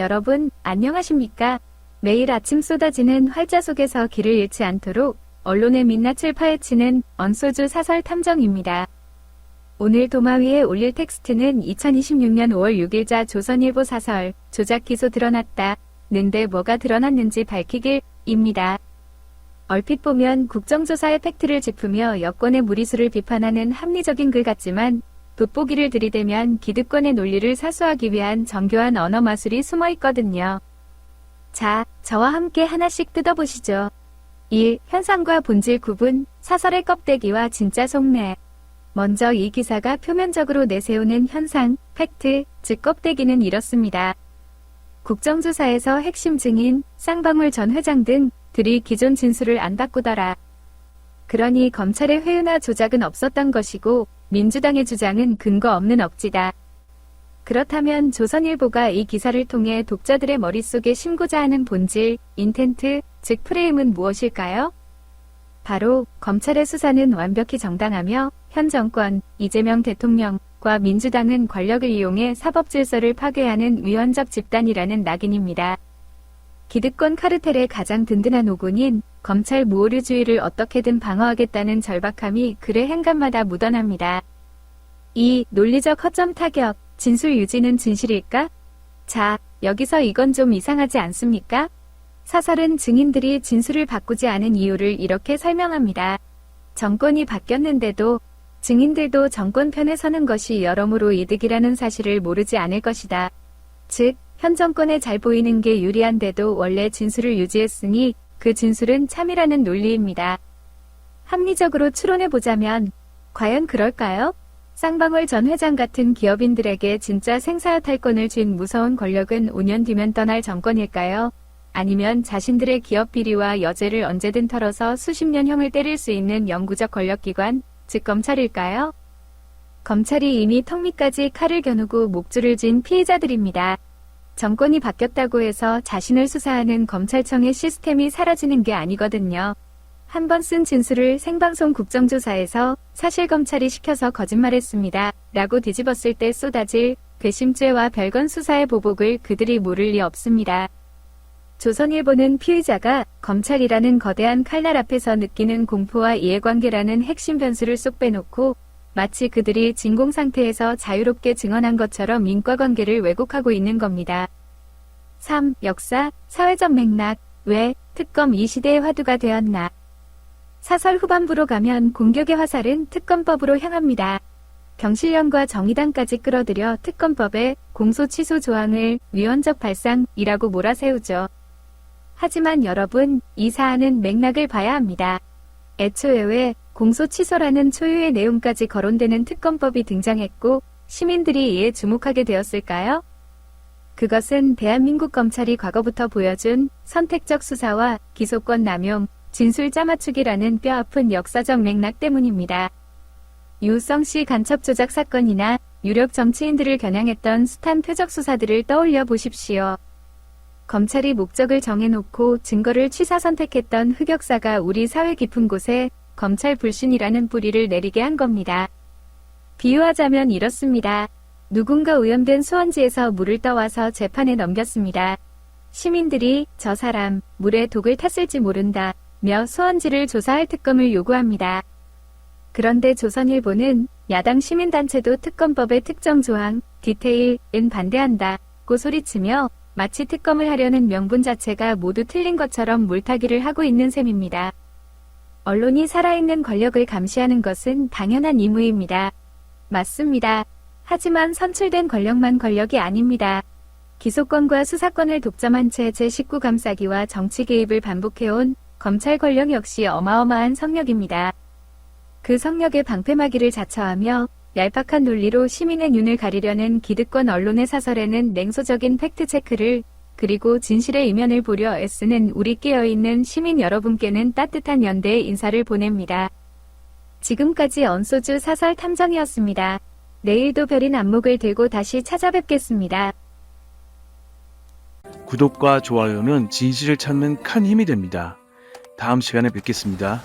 여러분, 안녕하십니까? 매일 아침 쏟아지는 활자 속에서 길을 잃지 않도록 언론의 민낯을 파헤치는 언소주 사설 탐정입니다. 오늘 도마 위에 올릴 텍스트는 2026년 5월 6일자 조선일보 사설 조작 기소 드러났다. 는데 뭐가 드러났는지 밝히길입니다. 얼핏 보면 국정조사의 팩트를 짚으며 여권의 무리수를 비판하는 합리적인 글 같지만 돋보기를 들이대면 기득권의 논리를 사수하기 위한 정교한 언어 마술이 숨어 있거든요. 자, 저와 함께 하나씩 뜯어보시죠. 1. 현상과 본질 구분, 사설의 껍데기와 진짜 속내. 먼저 이 기사가 표면적으로 내세우는 현상, 팩트, 즉 껍데기는 이렇습니다. 국정조사에서 핵심 증인, 쌍방울 전 회장 등들이 기존 진술을 안 바꾸더라. 그러니 검찰의 회유나 조작은 없었던 것이고 민주당의 주장은 근거 없는 억지다. 그렇다면 조선일보가 이 기사를 통해 독자들의 머릿속에 심고자 하는 본질, 인텐트, 즉 프레임은 무엇일까요? 바로 검찰의 수사는 완벽히 정당하며 현 정권, 이재명 대통령과 민주당은 권력을 이용해 사법 질서를 파괴하는 위헌적 집단이라는 낙인입니다. 기득권 카르텔의 가장 든든한 오군인 검찰 무오류주의를 어떻게든 방어하겠다는 절박함이 글의 행간마다 묻어납니다. 2. 논리적 허점 타격, 진술 유지는 진실일까? 자, 여기서 이건 좀 이상하지 않습니까? 사설은 증인들이 진술을 바꾸지 않은 이유를 이렇게 설명합니다. 정권이 바뀌었는데도 증인들도 정권 편에 서는 것이 여러모로 이득이라는 사실을 모르지 않을 것이다. 즉, 현 정권에 잘 보이는 게 유리한데도 원래 진술을 유지했으니 그 진술은 참이라는 논리입니다. 합리적으로 추론해보자면 과연 그럴까요? 쌍방울 전 회장 같은 기업인들에게 진짜 생사탈권을 쥔 무서운 권력은 5년 뒤면 떠날 정권일까요? 아니면 자신들의 기업 비리와 여죄를 언제든 털어서 수십 년 형을 때릴 수 있는 영구적 권력기관, 즉 검찰일까요? 검찰이 이미 턱 밑까지 칼을 겨누고 목줄을 쥔 피해자들입니다. 정권이 바뀌었다고 해서 자신을 수사하는 검찰청의 시스템이 사라지는 게 아니거든요. 한 번 쓴 진술을 생방송 국정조사에서 사실 검찰이 시켜서 거짓말했습니다. 라고 뒤집었을 때 쏟아질 괘씸죄와 별건 수사의 보복을 그들이 모를 리 없습니다. 조선일보는 피의자가 검찰이라는 거대한 칼날 앞에서 느끼는 공포와 이해관계라는 핵심 변수를 쏙 빼놓고 마치 그들이 진공 상태에서 자유롭게 증언한 것처럼 인과관계를 왜곡하고 있는 겁니다. 3. 역사, 사회적 맥락, 왜 특검 이 시대의 화두가 되었나. 사설 후반부로 가면 공격의 화살은 특검법으로 향합니다. 경실련과 정의당까지 끌어들여 특검법에 공소 취소 조항을 위헌적 발상이라고 몰아세우죠. 하지만 여러분, 이 사안은 맥락을 봐야 합니다. 애초에 왜 공소 취소라는 초유의 내용까지 거론되는 특검법이 등장했고 시민들이 이에 주목하게 되었을까요? 그것은 대한민국 검찰이 과거부터 보여준 선택적 수사와 기소권 남용, 진술 짜맞추기라는 뼈아픈 역사적 맥락 때문입니다. 유성씨 간첩 조작 사건이나 유력 정치인들을 겨냥했던 숱한 표적 수사들을 떠올려 보십시오. 검찰이 목적을 정해놓고 증거를 취사 선택했던 흑역사가 우리 사회 깊은 곳에 검찰 불신이라는 뿌리를 내리게 한 겁니다. 비유하자면 이렇습니다. 누군가 오염된 수원지에서 물을 떠와서 재판에 넘겼습니다. 시민들이 저 사람 물에 독을 탔을지 모른다 며 수원지를 조사할 특검을 요구합니다. 그런데 조선일보는 야당 시민단체도 특검법의 특정 조항, 디테일은 반대한다고 소리치며 마치 특검을 하려는 명분 자체가 모두 틀린 것처럼 물타기를 하고 있는 셈입니다. 언론이 살아있는 권력을 감시하는 것은 당연한 의무입니다. 맞습니다. 하지만 선출된 권력만 권력이 아닙니다. 기소권과 수사권을 독점한 채 제19 감싸기와 정치 개입을 반복해온 검찰 권력 역시 어마어마한 성역입니다. 그 성역의 방패막이를 자처하며 얄팍한 논리로 시민의 눈을 가리려는 기득권 언론의 사설에는 냉소적인 팩트체크를 그리고 진실의 이면을 보려 애쓰는 우리 깨어있는 시민 여러분께는 따뜻한 연대의 인사를 보냅니다. 지금까지 언소주 사설 탐정이었습니다. 내일도 별인 안목을 들고 다시 찾아뵙겠습니다. 구독과 좋아요는 진실을 찾는 큰 힘이 됩니다. 다음 시간에 뵙겠습니다.